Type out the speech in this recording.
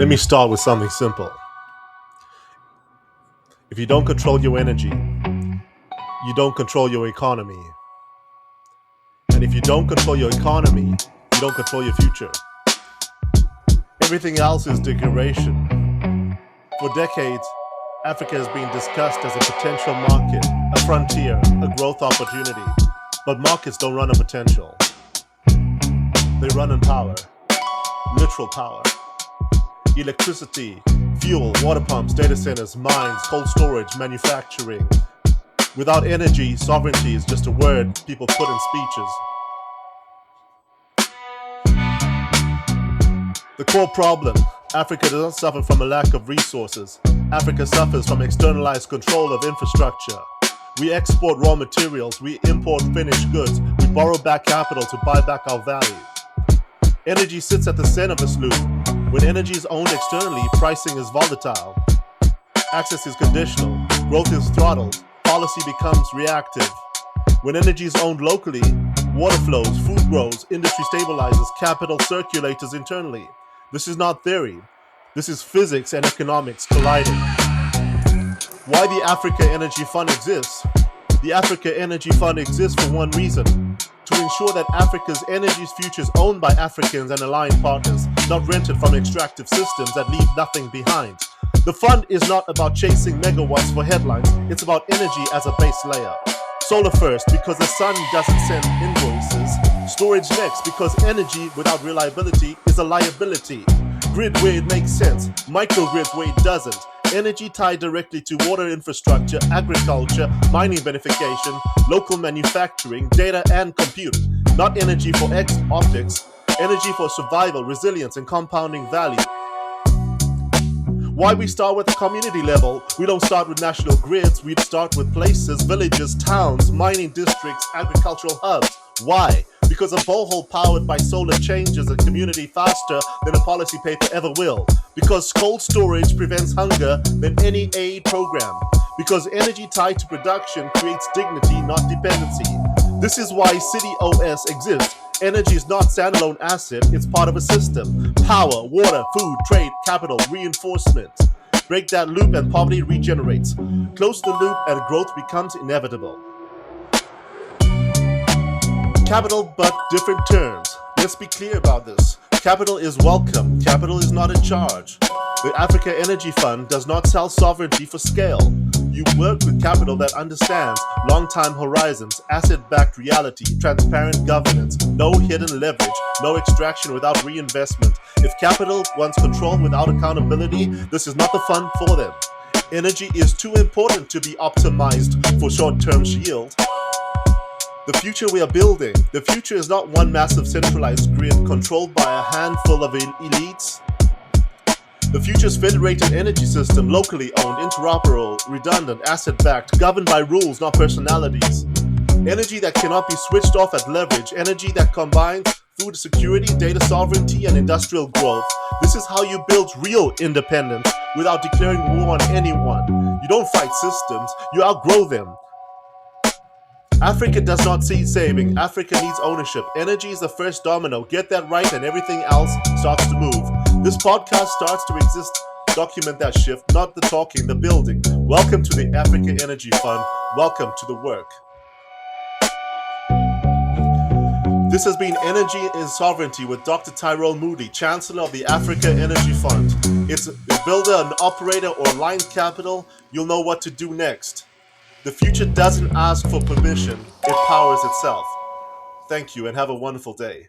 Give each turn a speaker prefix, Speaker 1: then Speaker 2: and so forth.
Speaker 1: Let me start with something simple. If you don't control your energy, you don't control your economy. And if you don't control your economy, you don't control your future. Everything else is decoration. For decades, Africa has been discussed as a potential market, a frontier, a growth opportunity. But markets don't run on potential. They run on power, literal power. Electricity, fuel, water pumps, data centers, mines, cold storage, manufacturing. Without energy, sovereignty is just a word people put in speeches. The core problem, Africa does not suffer from a lack of resources. Africa suffers from externalized control of infrastructure. We export raw materials, we import finished goods, we borrow back capital to buy back our value. Energy sits at the center of this loop. When energy is owned externally, pricing is volatile. Access is conditional, growth is throttled, policy becomes reactive. When energy is owned locally, water flows, food grows, industry stabilizes, capital circulates internally. This is not theory. This is physics and economics colliding. Why the Africa Energy Fund exists? The Africa Energy Fund exists for one reason: to ensure that Africa's energy future is owned by Africans and aligned partners, not rented from extractive systems that leave nothing behind. The fund is not about chasing megawatts for headlines, it's about energy as a base layer. Solar first, because the sun doesn't send invoices. Storage next, because energy without reliability is a liability. Grid where it makes sense, microgrids where it doesn't. Energy tied directly to water infrastructure, agriculture, mining beneficiation, local manufacturing, data and compute. Not energy for optics, energy for survival, resilience and compounding value. Why we start with the community level? We don't start with national grids, we start with places, villages, towns, mining districts, agricultural hubs. Why? Because a borehole powered by solar changes a community faster than a policy paper ever will. Because cold storage prevents hunger than any aid program. Because energy tied to production creates dignity, not dependency. This is why City OS exists. Energy is not standalone asset, it's part of a system. Power, water, food, trade, capital, reinforcement. Break that loop and poverty regenerates. Close the loop and growth becomes inevitable. Capital, but different terms. Let's be clear about this. Capital is welcome. Capital is not in charge. The Africa Energy Fund does not sell sovereignty for scale. You work with capital that understands long-time horizons, asset-backed reality, transparent governance, no hidden leverage, no extraction without reinvestment. If capital wants control without accountability, this is not the fund for them. Energy is too important to be optimized for short-term yield. The future we are building, the future is not one massive centralized grid controlled by a handful of elites. The future's federated energy system, locally owned, interoperable, redundant, asset-backed, governed by rules, not personalities. Energy that cannot be switched off at leverage, energy that combines food security, data sovereignty, and industrial growth. This is how you build real independence without declaring war on anyone. You don't fight systems, you outgrow them. Africa does not see saving. Africa needs ownership. Energy is the first domino. Get that right and everything else starts to move. This podcast starts to exist. Document that shift, not the talking, the building. Welcome to the Africa Energy Fund. Welcome to the work. This has been Energy and Sovereignty with Dr. Tyrell Moody, Chancellor of the Africa Energy Fund. It's a builder, an operator, or aligned capital. You'll know what to do next. The future doesn't ask for permission, it powers itself. Thank you and have a wonderful day.